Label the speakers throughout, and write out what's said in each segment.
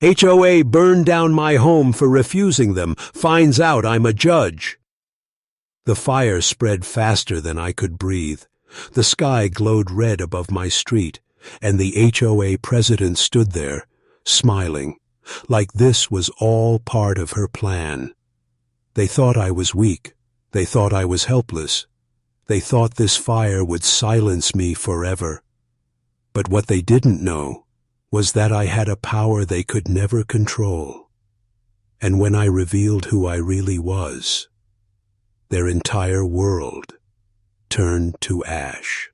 Speaker 1: HOA burned down my home for refusing them, finds out I'm a judge. The fire spread faster than I could breathe. The sky glowed red above my street, and the HOA president stood there, smiling, like this was all part of her plan. They thought I was weak. They thought I was helpless. They thought this fire would silence me forever. But what they didn't know was that I had a power they could never control. And when I revealed who I really was, their entire world turned to ash.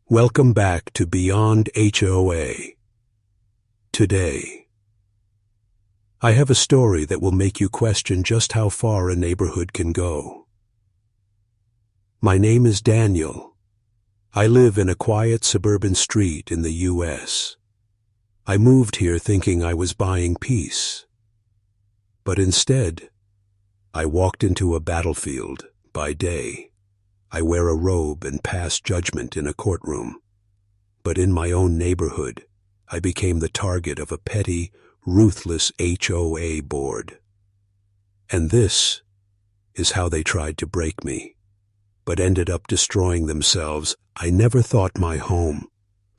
Speaker 1: Welcome back to Beyond HOA. Today, I have a story that will make you question just how far a neighborhood can go. My name is Daniel. I live in a quiet suburban street in the U.S. I moved here thinking I was buying peace. But instead, I walked into a battlefield by day. I wear a robe and pass judgment in a courtroom. But in my own neighborhood, I became the target of a petty, ruthless HOA board. And this is how they tried to break me, but ended up destroying themselves. I never thought my home,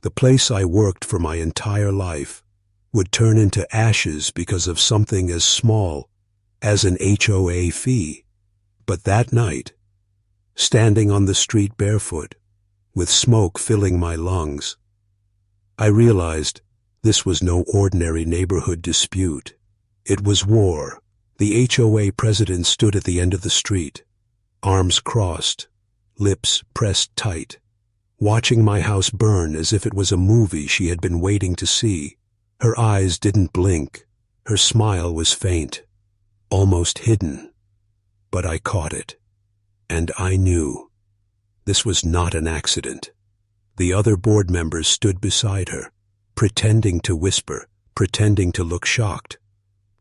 Speaker 1: the place I worked for my entire life, would turn into ashes because of something as small as an HOA fee. But that night, standing on the street barefoot, with smoke filling my lungs, I realized this was no ordinary neighborhood dispute. It was war. The HOA president stood at the end of the street, arms crossed, lips pressed tight, watching my house burn as if it was a movie she had been waiting to see. Her eyes didn't blink. Her smile was faint, almost hidden. But I caught it, and I knew this was not an accident. The other board members stood beside her, pretending to whisper, pretending to look shocked.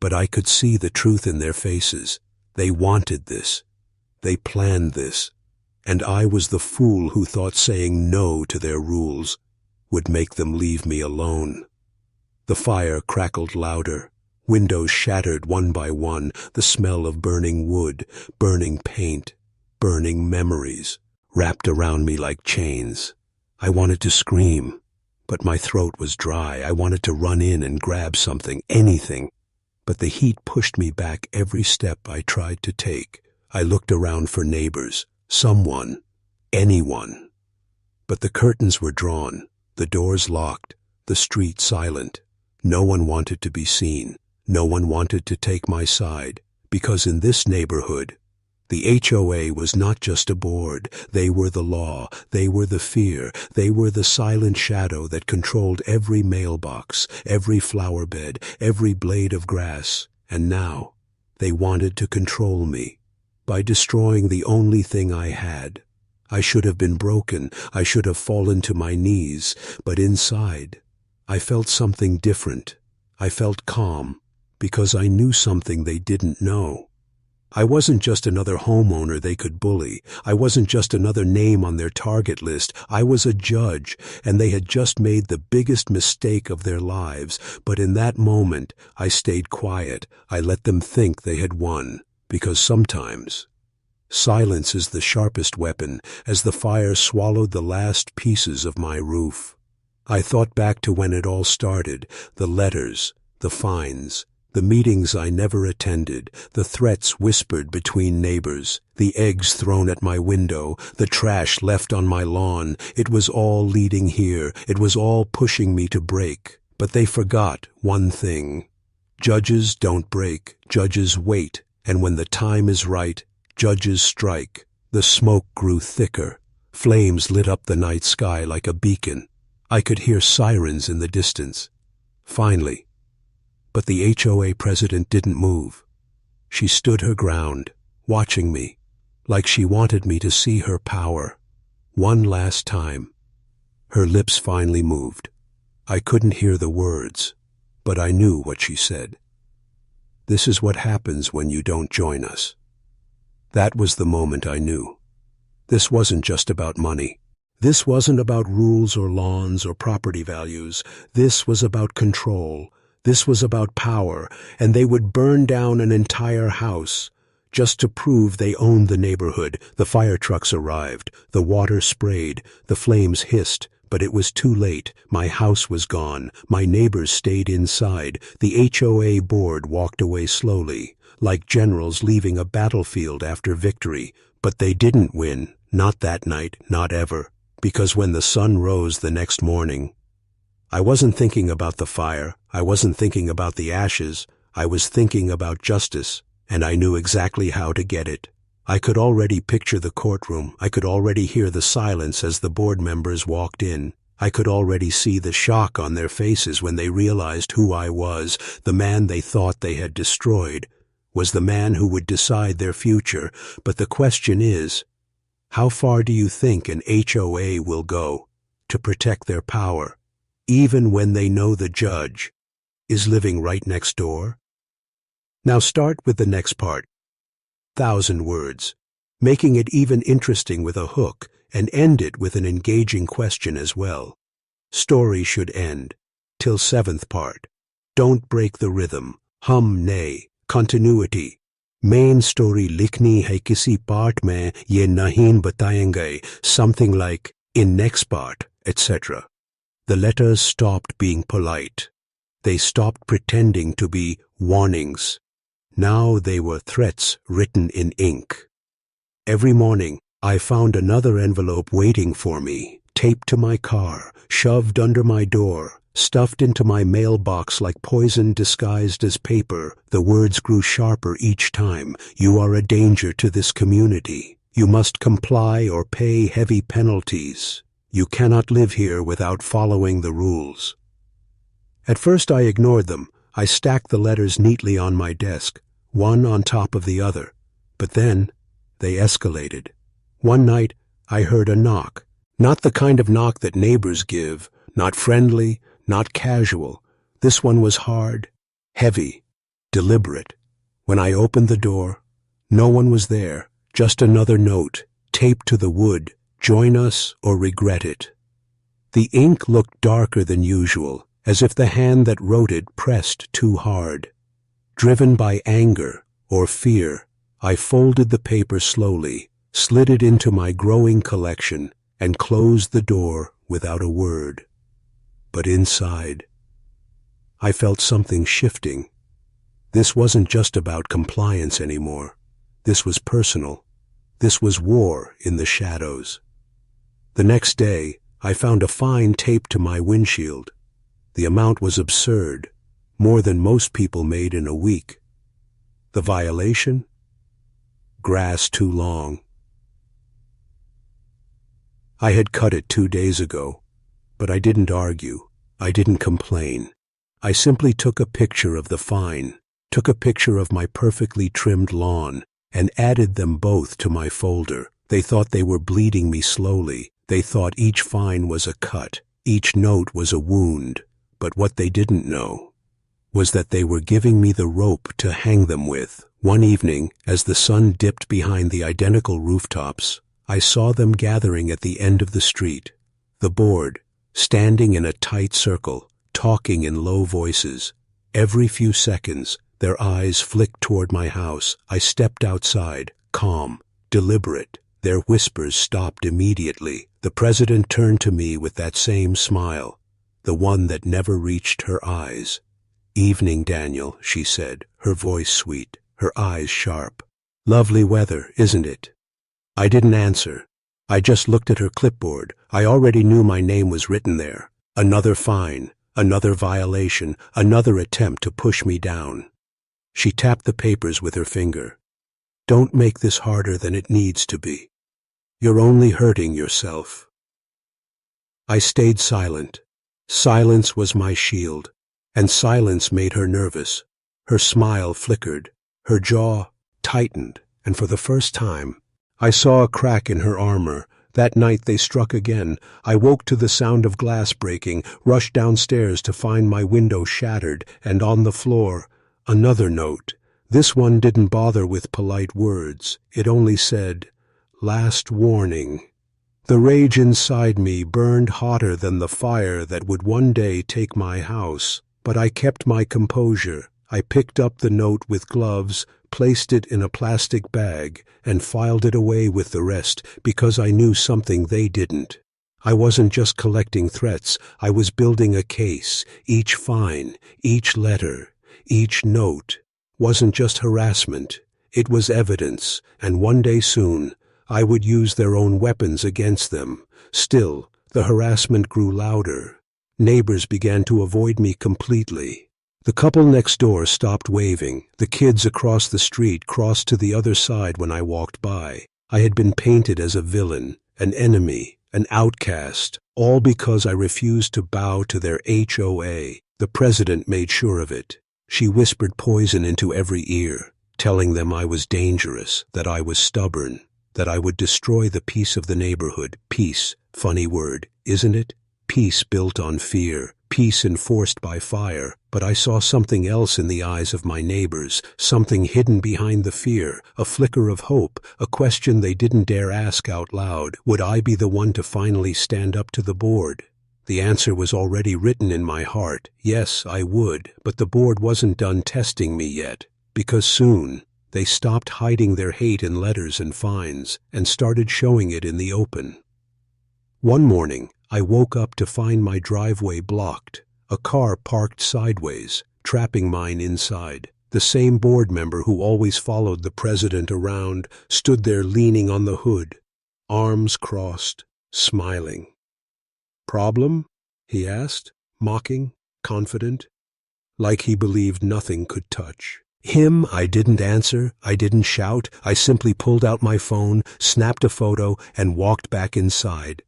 Speaker 1: But I could see the truth in their faces. They wanted this. They planned this. And I was the fool who thought saying no to their rules would make them leave me alone. The fire crackled louder. Windows shattered one by one. The smell of burning wood, burning paint, burning memories wrapped around me like chains. I wanted to scream, but my throat was dry. I wanted to run in and grab something, anything. But the heat pushed me back every step I tried to take. I looked around for neighbors, someone, anyone. But the curtains were drawn, the doors locked, the street silent. No one wanted to be seen. No one wanted to take my side, because in this neighborhood, the HOA was not just a board. They were the law. They were the fear. They were the silent shadow that controlled every mailbox, every flower bed, every blade of grass. And now, they wanted to control me by destroying the only thing I had. I should have been broken. I should have fallen to my knees. But inside, I felt something different. I felt calm, because I knew something they didn't know. I wasn't just another homeowner they could bully. I wasn't just another name on their target list. I was a judge, and they had just made the biggest mistake of their lives. But in that moment, I stayed quiet. I let them think they had won, because sometimes silence is the sharpest weapon. As the fire swallowed the last pieces of my roof, I thought back to when it all started, the letters, the fines, the meetings I never attended, the threats whispered between neighbors, the eggs thrown at my window, the trash left on my lawn. It was all leading here. It was all pushing me to break. But they forgot one thing. Judges don't break. Judges wait. And when the time is right, judges strike. The smoke grew thicker. Flames lit up the night sky like a beacon. I could hear sirens in the distance. Finally, but the HOA president didn't move. She stood her ground, watching me, like she wanted me to see her power. One last time. Her lips finally moved. I couldn't hear the words, but I knew what she said. This is what happens when you don't join us. That was the moment I knew. This wasn't just about money. This wasn't about rules or lawns or property values. This was about control. This was about power, and they would burn down an entire house just to prove they owned the neighborhood. The fire trucks arrived. The water sprayed. The flames hissed. But it was too late. My house was gone. My neighbors stayed inside. The HOA board walked away slowly, like generals leaving a battlefield after victory. But they didn't win. Not that night, not ever. Because when the sun rose the next morning, I wasn't thinking about the fire. I wasn't thinking about the ashes. I was thinking about justice, and I knew exactly how to get it. I could already picture the courtroom. I could already hear the silence as the board members walked in. I could already see the shock on their faces when they realized who I was. The man they thought they had destroyed was the man who would decide their future. But the question is, how far do you think an HOA will go to protect their power, even when they know the judge is living right next door? Now start with the next part. 1,000 words, making it even interesting with a hook, and end it with an engaging question as well. Story should end. Till 7th part. Don't break the rhythm. Hum nay. Continuity. Main story likhni hai kisi part mein ye nahin batayenge, something like in next part, etc. The letters stopped being polite. They stopped pretending to be warnings. Now they were threats written in ink. Every morning, I found another envelope waiting for me, taped to my car, shoved under my door, stuffed into my mailbox like poison disguised as paper. The words grew sharper each time. You are a danger to this community. You must comply or pay heavy penalties. You cannot live here without following the rules. At first I ignored them. I stacked the letters neatly on my desk, one on top of the other. But then they escalated. One night I heard a knock. Not the kind of knock that neighbors give, not friendly, not casual. This one was hard, heavy, deliberate. When I opened the door, no one was there, just another note, taped to the wood. Join us or regret it. The ink looked darker than usual, as if the hand that wrote it pressed too hard. Driven by anger or fear, I folded the paper slowly, slid it into my growing collection, and closed the door without a word. But inside, I felt something shifting. This wasn't just about compliance anymore. This was personal. This was war in the shadows. The next day, I found a fine taped to my windshield. The amount was absurd, more than most people made in a week. The violation? Grass too long. I had cut it 2 days ago, but I didn't argue. I didn't complain. I simply took a picture of the fine, took a picture of my perfectly trimmed lawn, and added them both to my folder. They thought they were bleeding me slowly. They thought each fine was a cut, each note was a wound. But what they didn't know was that they were giving me the rope to hang them with. One evening, as the sun dipped behind the identical rooftops, I saw them gathering at the end of the street. The board, standing in a tight circle, talking in low voices. Every few seconds, their eyes flicked toward my house. I stepped outside, calm, deliberate. Their whispers stopped immediately. The president turned to me with that same smile, the one that never reached her eyes. "Evening, Daniel," she said, her voice sweet, her eyes sharp. "Lovely weather, isn't it?" I didn't answer. I just looked at her clipboard. I already knew my name was written there. Another fine, another violation, another attempt to push me down. She tapped the papers with her finger. "Don't make this harder than it needs to be. You're only hurting yourself." I stayed silent. Silence was my shield, and silence made her nervous. Her smile flickered, her jaw tightened, and for the first time, I saw a crack in her armor. That night they struck again. I woke to the sound of glass breaking, rushed downstairs to find my window shattered, and on the floor, another note. This one didn't bother with polite words. It only said, "Last warning." The rage inside me burned hotter than the fire that would one day take my house, but I kept my composure. I picked up the note with gloves, placed it in a plastic bag, and filed it away with the rest because I knew something they didn't. I wasn't just collecting threats, I was building a case. Each fine, each letter, each note wasn't just harassment, it was evidence, and one day soon, I would use their own weapons against them. Still, the harassment grew louder. Neighbors began to avoid me completely. The couple next door stopped waving. The kids across the street crossed to the other side when I walked by. I had been painted as a villain, an enemy, an outcast, all because I refused to bow to their HOA. The president made sure of it. She whispered poison into every ear, telling them I was dangerous, that I was stubborn, that I would destroy the peace of the neighborhood. Peace, funny word, isn't it? Peace built on fear, peace enforced by fire. But I saw something else in the eyes of my neighbors, something hidden behind the fear, a flicker of hope, a question they didn't dare ask out loud. Would I be the one to finally stand up to the board? The answer was already written in my heart. Yes, I would, but the board wasn't done testing me yet, because soon they stopped hiding their hate in letters and fines and started showing it in the open. One morning, I woke up to find my driveway blocked, a car parked sideways, trapping mine inside. The same board member who always followed the president around stood there leaning on the hood, arms crossed, smiling. "Problem?" he asked, mocking, confident, like he believed nothing could touch. Him, I didn't answer, I didn't shout, I simply pulled out my phone, snapped a photo, and walked back inside.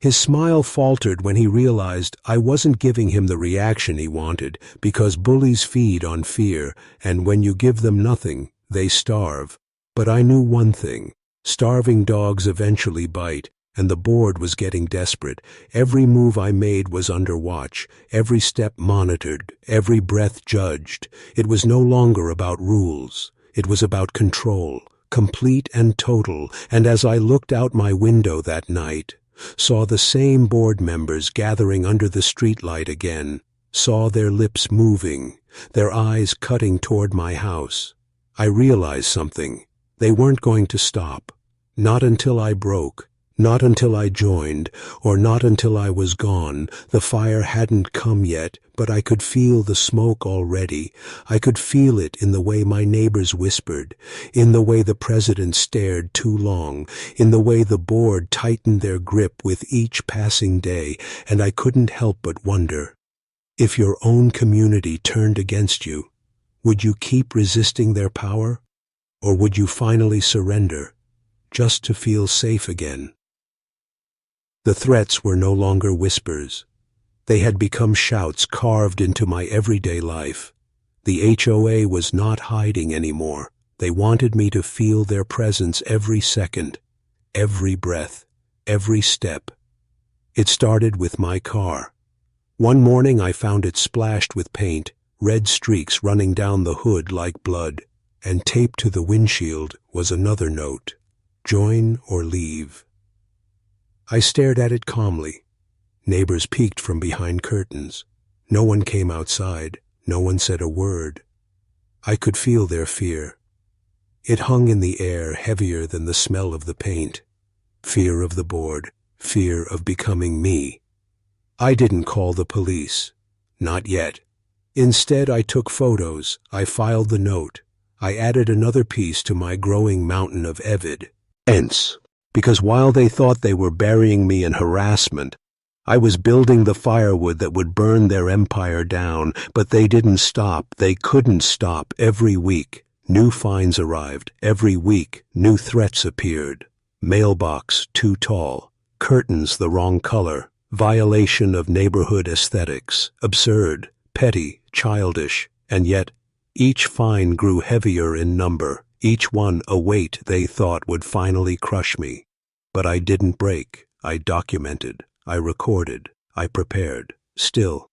Speaker 1: His smile faltered when he realized I wasn't giving him the reaction he wanted, because bullies feed on fear, and when you give them nothing, they starve. But I knew one thing: starving dogs eventually bite, and the board was getting desperate. Every move I made was under watch, every step monitored, every breath judged. It was no longer about rules. It was about control, complete and total. And as I looked out my window that night, saw the same board members gathering under the streetlight again, saw their lips moving, their eyes cutting toward my house, I realized something. They weren't going to stop. Not until I broke. Not until I joined, or not until I was gone. The fire hadn't come yet, but I could feel the smoke already. I could feel it in the way my neighbors whispered, in the way the president stared too long, in the way the board tightened their grip with each passing day, and I couldn't help but wonder, if your own community turned against you, would you keep resisting their power, or would you finally surrender, just to feel safe again? The threats were no longer whispers. They had become shouts carved into my everyday life. The HOA was not hiding anymore. They wanted me to feel their presence every second, every breath, every step. It started with my car. One morning I found it splashed with paint, red streaks running down the hood like blood, and taped to the windshield was another note: join or leave. I stared at it calmly. Neighbors peeked from behind curtains. No one came outside. No one said a word. I could feel their fear. It hung in the air heavier than the smell of the paint. Fear of the board. Fear of becoming me. I didn't call the police. Not yet. Instead, I took photos. I filed the note. I added another piece to my growing mountain of evidence. Because while they thought they were burying me in harassment, I was building the firewood that would burn their empire down. But they didn't stop. They couldn't stop. Every week, new fines arrived. Every week, new threats appeared. Mailbox too tall. Curtains the wrong color. Violation of neighborhood aesthetics. Absurd. Petty. Childish. And yet, each fine grew heavier in number. Each one a weight they thought would finally crush me. But I didn't break. I documented. I recorded. I prepared. Still,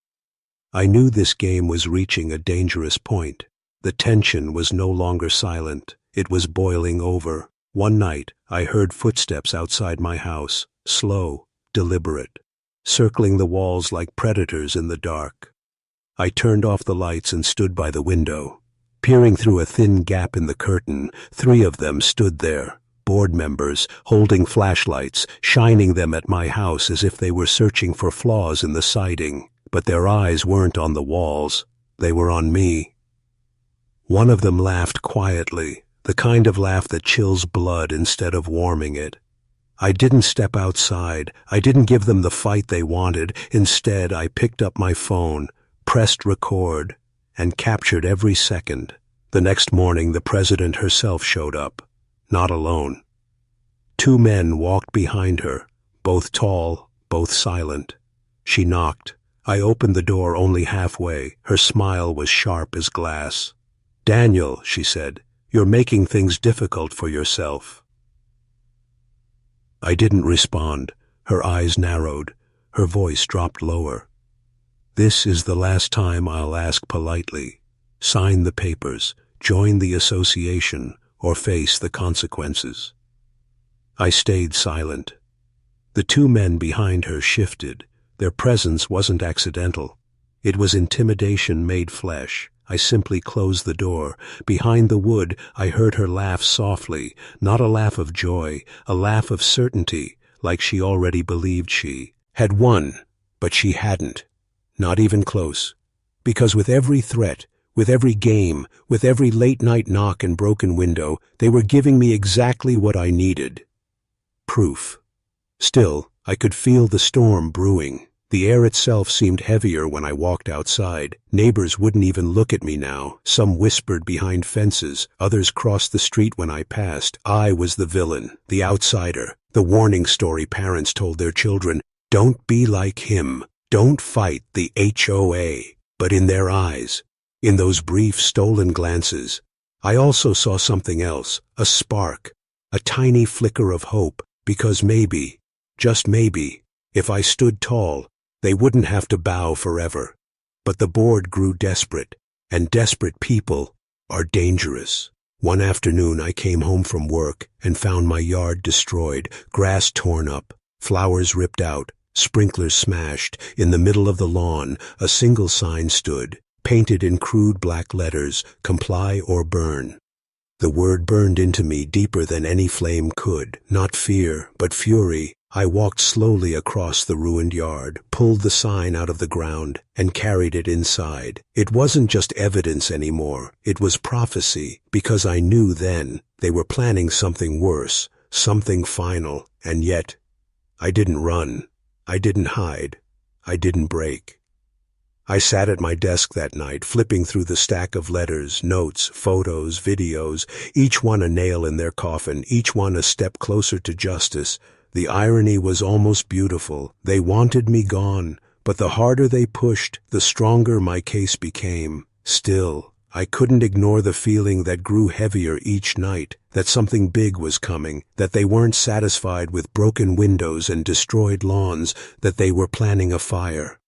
Speaker 1: I knew this game was reaching a dangerous point. The tension was no longer silent. It was boiling over. One night, I heard footsteps outside my house, slow, deliberate, circling the walls like predators in the dark. I turned off the lights and stood by the window. Peering through a thin gap in the curtain, 3 of them stood there, board members, holding flashlights, shining them at my house as if they were searching for flaws in the siding. But their eyes weren't on the walls, they were on me. One of them laughed quietly, the kind of laugh that chills blood instead of warming it. I didn't step outside, I didn't give them the fight they wanted. Instead, I picked up my phone, pressed record, and captured every second. The next morning, the president herself showed up, not alone. 2 men walked behind her, both tall, both silent. She knocked. I opened the door only halfway. Her smile was sharp as glass. "Daniel," she said, "you're making things difficult for yourself." I didn't respond. Her eyes narrowed. Her voice dropped lower. "This is the last time I'll ask politely. Sign the papers, join the association, or face the consequences." I stayed silent. The 2 men behind her shifted. Their presence wasn't accidental. It was intimidation made flesh. I simply closed the door. Behind the wood, I heard her laugh softly, not a laugh of joy, a laugh of certainty, like she already believed she had won, but she hadn't. Not even close. Because with every threat, with every game, with every late-night knock and broken window, they were giving me exactly what I needed. Proof. Still, I could feel the storm brewing. The air itself seemed heavier when I walked outside. Neighbors wouldn't even look at me now. Some whispered behind fences. Others crossed the street when I passed. I was the villain, the outsider, the warning story parents told their children. Don't be like him. Don't fight the HOA. But in their eyes, in those brief stolen glances, I also saw something else, a spark, a tiny flicker of hope, because maybe, just maybe, if I stood tall, they wouldn't have to bow forever. But the board grew desperate, and desperate people are dangerous. One afternoon I came home from work and found my yard destroyed, grass torn up, flowers ripped out, sprinklers smashed. In the middle of the lawn, a single sign stood, painted in crude black letters, "Comply or burn." The word burned into me deeper than any flame could. Not fear, but fury. I walked slowly across the ruined yard, pulled the sign out of the ground, and carried it inside. It wasn't just evidence anymore. It was prophecy, because I knew then they were planning something worse, something final. And yet, I didn't run. I didn't hide. I didn't break. I sat at my desk that night, flipping through the stack of letters, notes, photos, videos, each one a nail in their coffin, each one a step closer to justice. The irony was almost beautiful. They wanted me gone, but the harder they pushed, the stronger my case became. Still, I couldn't ignore the feeling that grew heavier each night, that something big was coming, that they weren't satisfied with broken windows and destroyed lawns, that they were planning a fire.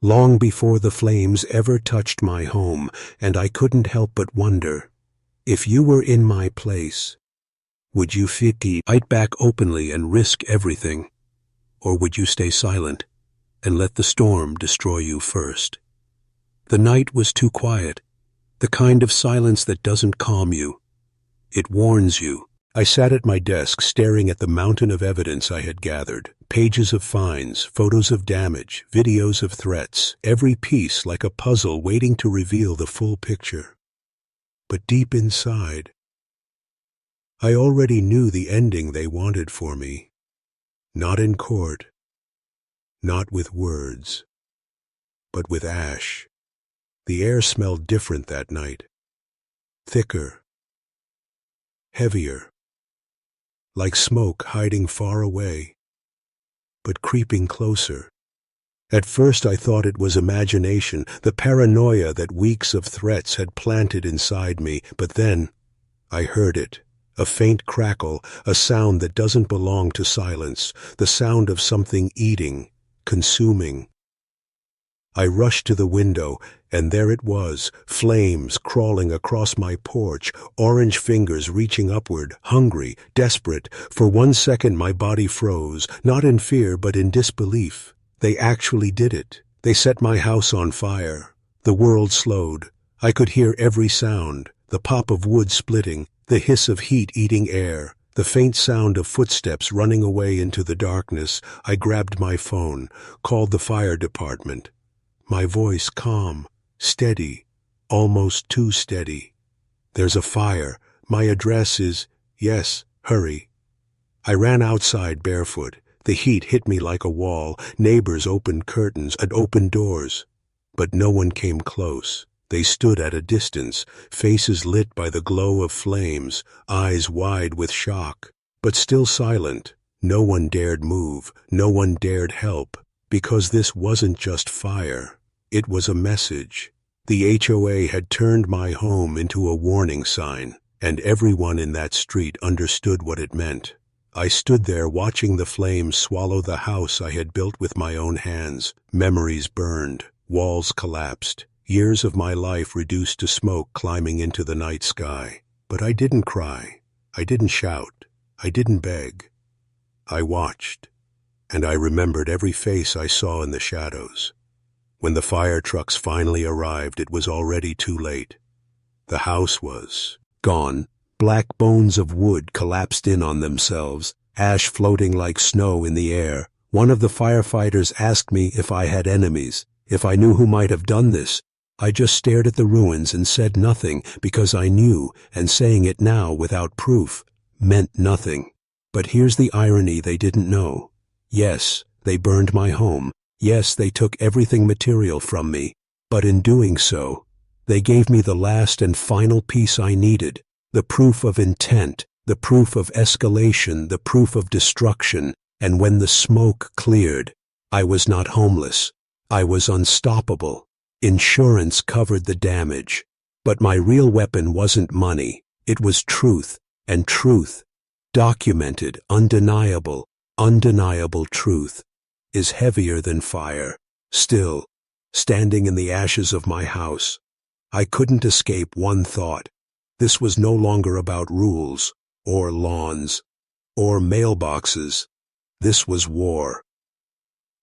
Speaker 1: Long before the flames ever touched my home, and I couldn't help but wonder, if you were in my place, would you fight back openly and risk everything? Or would you stay silent and let the storm destroy you first? The night was too quiet, the kind of silence that doesn't calm you. It warns you. I sat at my desk staring at the mountain of evidence I had gathered. Pages of fines, photos of damage, videos of threats, every piece like a puzzle waiting to reveal the full picture. But deep inside, I already knew the ending they wanted for me. Not in court, not with words, but with ash. The air smelled different that night. Thicker, heavier, like smoke hiding far away, but creeping closer. At first I thought it was imagination, the paranoia that weeks of threats had planted inside me, but then I heard it. A faint crackle, a sound that doesn't belong to silence, the sound of something eating, consuming. I rushed to the window, and there it was, flames crawling across my porch, orange fingers reaching upward, hungry, desperate. For 1 second my body froze, not in fear but in disbelief. They actually did it. They set my house on fire. The world slowed. I could hear every sound, the pop of wood splitting, the hiss of heat eating air, the faint sound of footsteps running away into the darkness. I grabbed my phone, called the fire department. My voice calm, steady, almost too steady. "There's a fire. My address is—" "Yes, hurry." I ran outside barefoot. The heat hit me like a wall. Neighbors opened curtains and opened doors. But no one came close. They stood at a distance, faces lit by the glow of flames, eyes wide with shock, but still silent. No one dared move, no one dared help, because this wasn't just fire. It was a message. The HOA had turned my home into a warning sign, and everyone in that street understood what it meant. I stood there watching the flames swallow the house I had built with my own hands. Memories burned, walls collapsed. Years of my life reduced to smoke climbing into the night sky. But I didn't cry. I didn't shout. I didn't beg. I watched, and I remembered every face I saw in the shadows. When the fire trucks finally arrived, it was already too late. The house was gone. Black bones of wood collapsed in on themselves, ash floating like snow in the air. One of the firefighters asked me if I had enemies, if I knew who might have done this. I just stared at the ruins and said nothing because I knew, and saying it now without proof meant nothing. But here's the irony they didn't know. Yes, they burned my home. Yes, they took everything material from me. But in doing so, they gave me the last and final piece I needed, the proof of intent, the proof of escalation, the proof of destruction. And when the smoke cleared, I was not homeless. I was unstoppable. Insurance covered the damage. But my real weapon wasn't money. It was truth, and truth, documented, undeniable truth, is heavier than fire. Still, standing in the ashes of my house, I couldn't escape one thought. This was no longer about rules, or lawns, or mailboxes. This was war.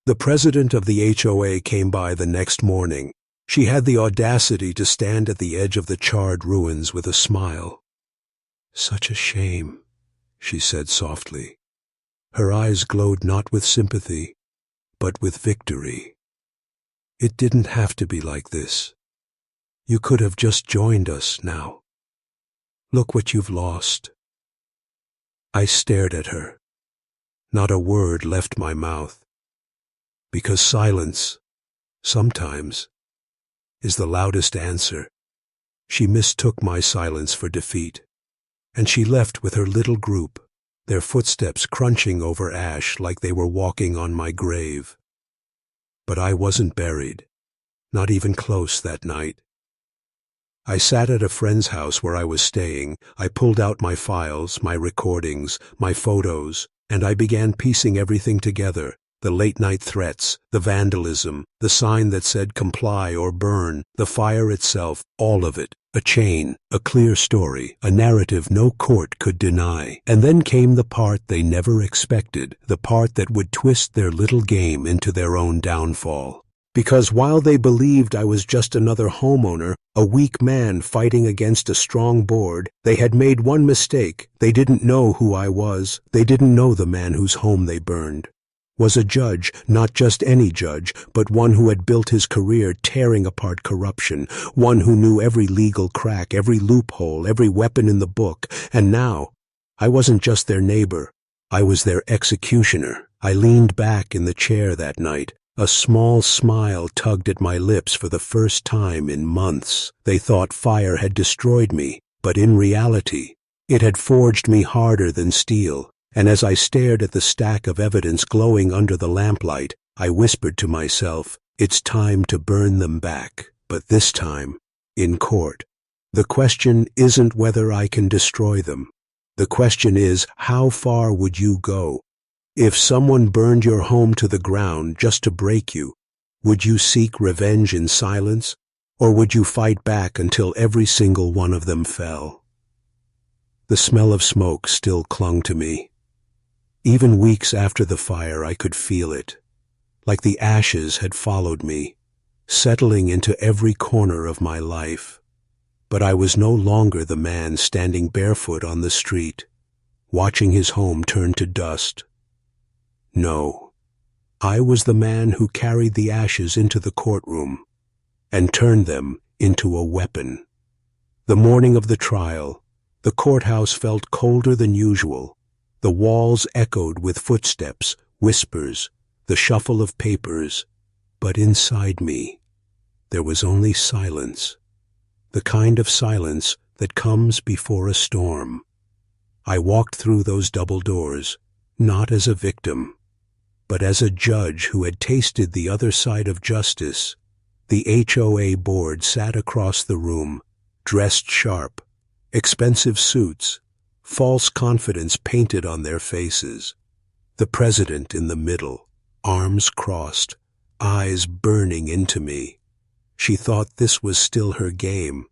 Speaker 1: The president of the HOA came by the next morning. She had the audacity to stand at the edge of the charred ruins with a smile. "Such a shame," she said softly. Her eyes glowed not with sympathy, but with victory. "It didn't have to be like this. You could have just joined us now. Look what you've lost." I stared at her. Not a word left my mouth, because silence, sometimes, is the loudest answer. She mistook my silence for defeat, and she left with her little group, their footsteps crunching over ash like they were walking on my grave. But I wasn't buried, not even close that night. I sat at a friend's house where I was staying. I pulled out my files, my recordings, my photos, and I began piecing everything together. The late-night threats, the vandalism, the sign that said comply or burn, the fire itself, all of it. A chain, a clear story, a narrative no court could deny. And then came the part they never expected, the part that would twist their little game into their own downfall. Because while they believed I was just another homeowner, a weak man fighting against a strong board, they had made one mistake. They didn't know who I was. They didn't know the man whose home they burned was a judge, not just any judge, but one who had built his career tearing apart corruption, one who knew every legal crack, every loophole, every weapon in the book. And now, I wasn't just their neighbor. I was their executioner. I leaned back in the chair that night. A small smile tugged at my lips for the first time in months. They thought fire had destroyed me, but in reality, it had forged me harder than steel. And as I stared at the stack of evidence glowing under the lamplight, I whispered to myself, it's time to burn them back, but this time, in court. The question isn't whether I can destroy them. The question is, how far would you go? If someone burned your home to the ground just to break you, Would you seek revenge in silence, or would you fight back until every single one of them fell? The smell of smoke still clung to me. Even weeks after the fire, I could feel it, like the ashes had followed me, settling into every corner of my life. But I was no longer the man standing barefoot on the street, watching his home turn to dust. No, I was the man who carried the ashes into the courtroom and turned them into a weapon. The morning of the trial, the courthouse felt colder than usual. The walls echoed with footsteps, whispers, the shuffle of papers, but inside me, there was only silence, the kind of silence that comes before a storm. I walked through those double doors, not as a victim, but as a judge who had tasted the other side of justice. The HOA board sat across the room, dressed sharp, expensive suits, false confidence painted on their faces. The president in the middle, arms crossed, eyes burning into me. She thought this was still her game,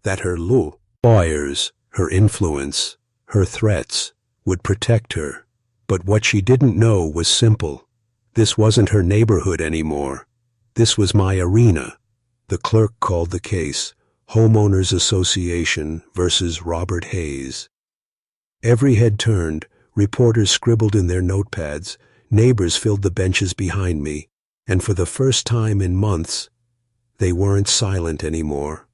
Speaker 1: that her lawyers, her influence, her threats would protect her. But what she didn't know was simple. This wasn't her neighborhood anymore. This was my arena. The clerk called the case, Homeowners Association versus Robert Hayes. Every head turned, reporters scribbled in their notepads, neighbors filled the benches behind me, and for the first time in months, they weren't silent anymore.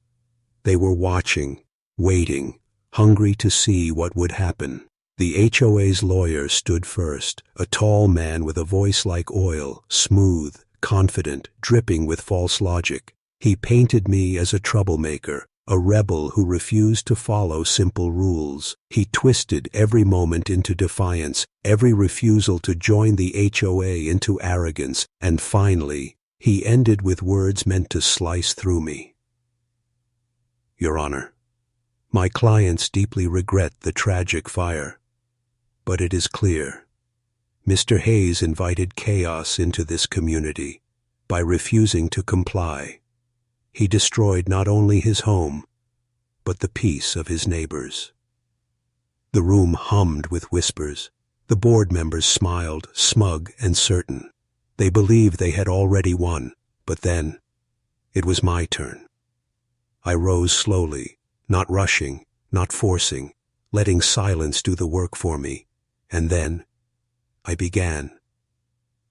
Speaker 1: They were watching, waiting, hungry to see what would happen. The HOA's lawyer stood first, a tall man with a voice like oil, smooth, confident, dripping with false logic. He painted me as a troublemaker, a rebel who refused to follow simple rules. He twisted every moment into defiance, every refusal to join the HOA into arrogance, and finally, he ended with words meant to slice through me. Your Honor, my clients deeply regret the tragic fire, but it is clear, Mr. Hayes invited chaos into this community by refusing to comply. He destroyed not only his home, but the peace of his neighbors. The room hummed with whispers. The board members smiled, smug and certain. They believed they had already won, but then it was my turn. I rose slowly, not rushing, not forcing, letting silence do the work for me. And then I began.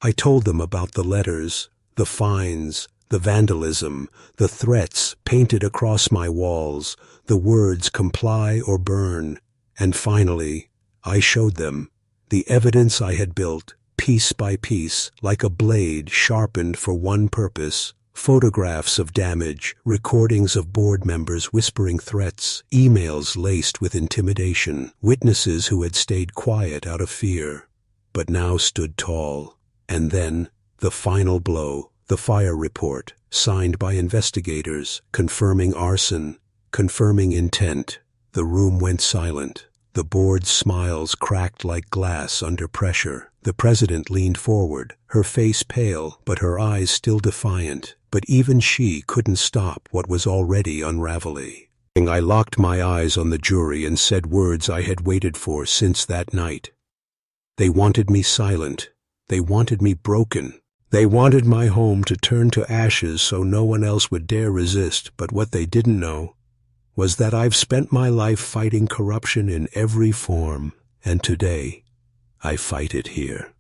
Speaker 1: I told them about the letters, the fines, the vandalism, the threats painted across my walls, the words comply or burn, and finally, I showed them the evidence I had built, piece by piece, like a blade sharpened for one purpose, photographs of damage, recordings of board members whispering threats, emails laced with intimidation, witnesses who had stayed quiet out of fear, but now stood tall, and then the final blow. The fire report, signed by investigators, confirming arson, confirming intent. The room went silent. The board's smiles cracked like glass under pressure. The president leaned forward, her face pale, but her eyes still defiant. But even she couldn't stop what was already unraveling. I locked my eyes on the jury and said words I had waited for since that night. They wanted me silent. They wanted me broken. They wanted my home to turn to ashes so no one else would dare resist, but what they didn't know was that I've spent my life fighting corruption in every form, and today I fight it here.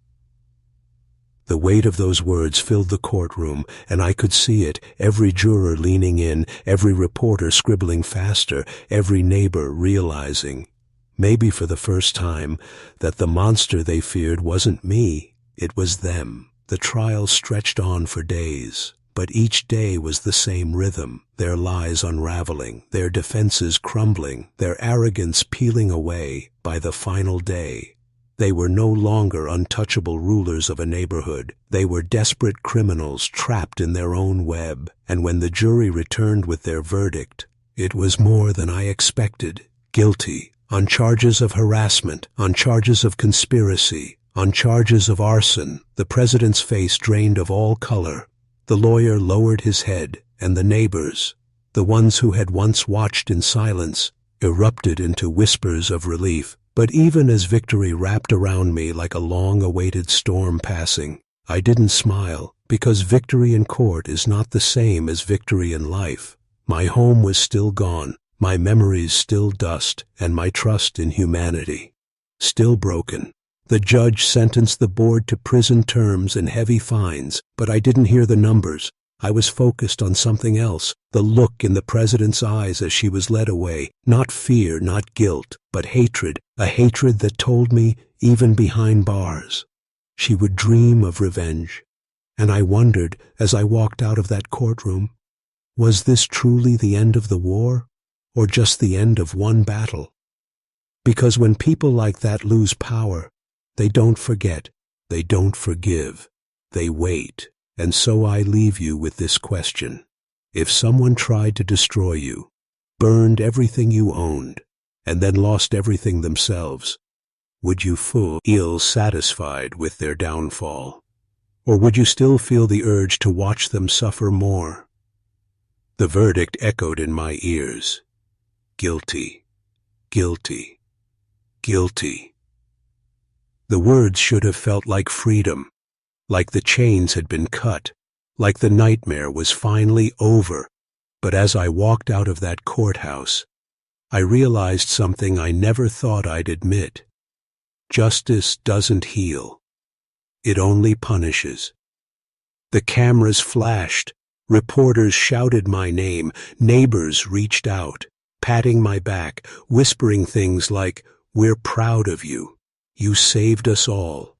Speaker 1: The weight of those words filled the courtroom, and I could see it, every juror leaning in, every reporter scribbling faster, every neighbor realizing, maybe for the first time, that the monster they feared wasn't me, it was them. The trial stretched on for days, but each day was the same rhythm, their lies unraveling, their defenses crumbling, their arrogance peeling away. By the final day, they were no longer untouchable rulers of a neighborhood. They were desperate criminals trapped in their own web, and when the jury returned with their verdict, it was more than I expected. Guilty, on charges of harassment, on charges of conspiracy, on charges of arson. The president's face drained of all color. The lawyer lowered his head, and the neighbors, the ones who had once watched in silence, erupted into whispers of relief. But even as victory wrapped around me like a long-awaited storm passing, I didn't smile, because victory in court is not the same as victory in life. My home was still gone, my memories still dust, and my trust in humanity still broken. The judge sentenced the board to prison terms and heavy fines, but I didn't hear the numbers. I was focused on something else, the look in the president's eyes as she was led away. Not fear, not guilt, but hatred, a hatred that told me, even behind bars, she would dream of revenge. And I wondered, as I walked out of that courtroom, was this truly the end of the war, or just the end of one battle? Because when people like that lose power, they don't forget, they don't forgive, they wait. And so I leave you with this question. If someone tried to destroy you, burned everything you owned, and then lost everything themselves, would you feel satisfied with their downfall? Or would you still feel the urge to watch them suffer more? The verdict echoed in my ears. Guilty, guilty, guilty. The words should have felt like freedom, like the chains had been cut, like the nightmare was finally over. But as I walked out of that courthouse, I realized something I never thought I'd admit. Justice doesn't heal. It only punishes. The cameras flashed, reporters shouted my name, neighbors reached out, patting my back, whispering things like, "We're proud of you. You saved us all."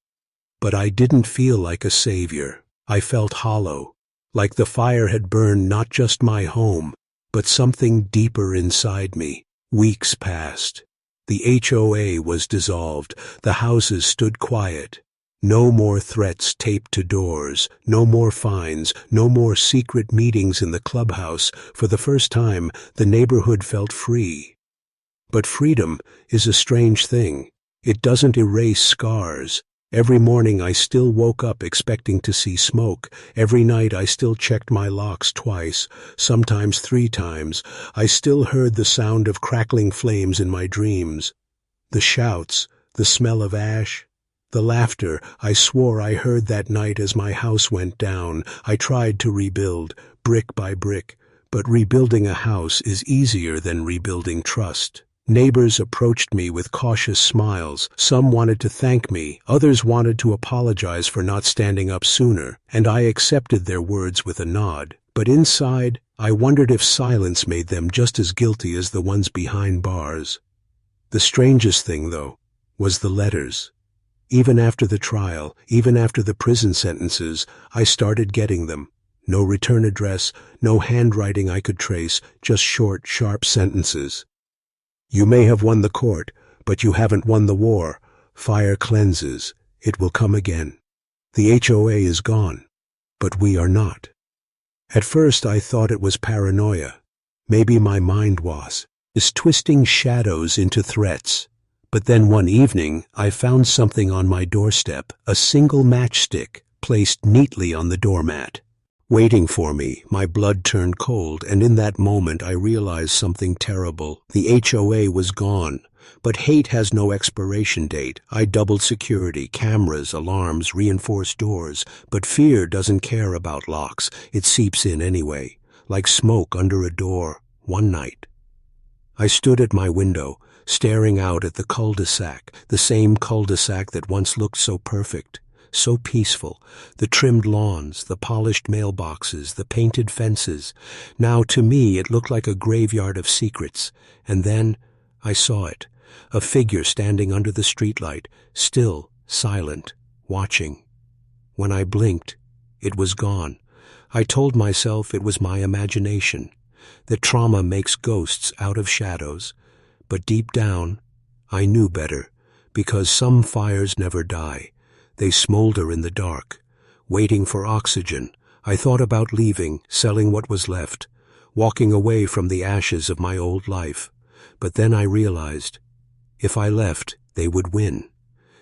Speaker 1: But I didn't feel like a savior. I felt hollow, like the fire had burned not just my home, but something deeper inside me. Weeks passed. The HOA was dissolved. The houses stood quiet. No more threats taped to doors, no more fines, no more secret meetings in the clubhouse. For the first time, the neighborhood felt free. But freedom is a strange thing. It doesn't erase scars. Every morning I still woke up expecting to see smoke. Every night I still checked my locks twice, sometimes 3 times. I still heard the sound of crackling flames in my dreams. The shouts, the smell of ash, the laughter I swore I heard that night as my house went down. I tried to rebuild, brick by brick, but rebuilding a house is easier than rebuilding trust. Neighbors approached me with cautious smiles. Some wanted to thank me, others wanted to apologize for not standing up sooner, and I accepted their words with a nod. But inside, I wondered if silence made them just as guilty as the ones behind bars. The strangest thing, though, was the letters. Even after the trial, even after the prison sentences, I started getting them. No return address, no handwriting I could trace, just short, sharp sentences. You may have won the court, but you haven't won the war. Fire cleanses. It will come again. The HOA is gone, but we are not. At first I thought it was paranoia. Maybe my mind was twisting shadows into threats. But then one evening I found something on my doorstep, a single matchstick placed neatly on the doormat. Waiting for me, my blood turned cold, and in that moment I realized something terrible. The HOA was gone, but hate has no expiration date. I doubled security, cameras, alarms, reinforced doors, but fear doesn't care about locks. It seeps in anyway, like smoke under a door. One night, I stood at my window, staring out at the cul-de-sac, the same cul-de-sac that once looked so perfect. So peaceful, the trimmed lawns, the polished mailboxes, the painted fences. Now to me it looked like a graveyard of secrets. And then I saw it, a figure standing under the streetlight, still, silent, watching. When I blinked, it was gone. I told myself it was my imagination, that trauma makes ghosts out of shadows. But deep down, I knew better, because some fires never die. They smolder in the dark, waiting for oxygen. I thought about leaving, selling what was left, walking away from the ashes of my old life. But then I realized, if I left, they would win.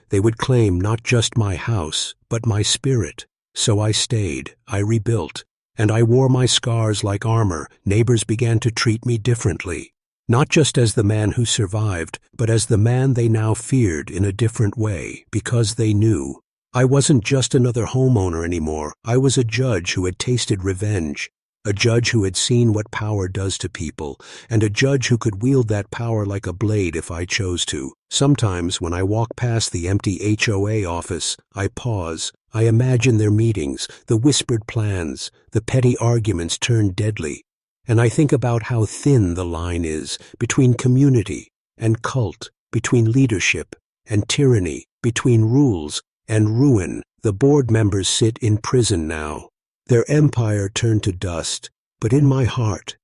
Speaker 1: They would claim not just my house, but my spirit. So I stayed. I rebuilt. and I wore my scars like armor, neighbors began to treat me differently. Not just as the man who survived, but as the man they now feared in a different way, because they knew. I wasn't just another homeowner anymore. I was a judge who had tasted revenge, a judge who had seen what power does to people, and a judge who could wield that power like a blade if I chose to. Sometimes, when I walk past the empty HOA office, I pause. I imagine their meetings, the whispered plans, the petty arguments turned deadly. And I think about how thin the line is between community and cult, between leadership and tyranny, between rules and ruin. The board members sit in prison now. Their empire turned to dust, but in my heart,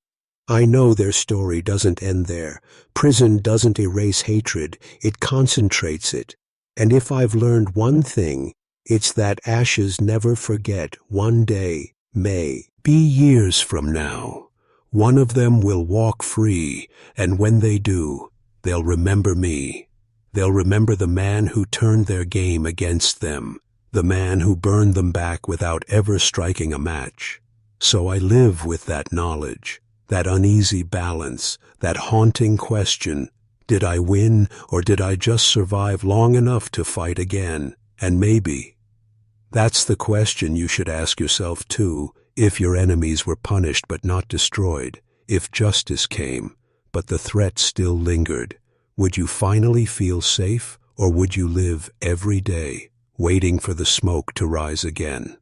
Speaker 1: I know their story doesn't end there. Prison doesn't erase hatred, it concentrates it. And if I've learned one thing, it's that ashes never forget. One day, may be years from now, one of them will walk free, and when they do, they'll remember me. They'll remember the man who turned their game against them, the man who burned them back without ever striking a match. So I live with that knowledge, that uneasy balance, that haunting question, did I win or did I just survive long enough to fight again? And maybe that's the question you should ask yourself too, if your enemies were punished but not destroyed, if justice came, but the threat still lingered. Would you finally feel safe, or would you live every day waiting for the smoke to rise again?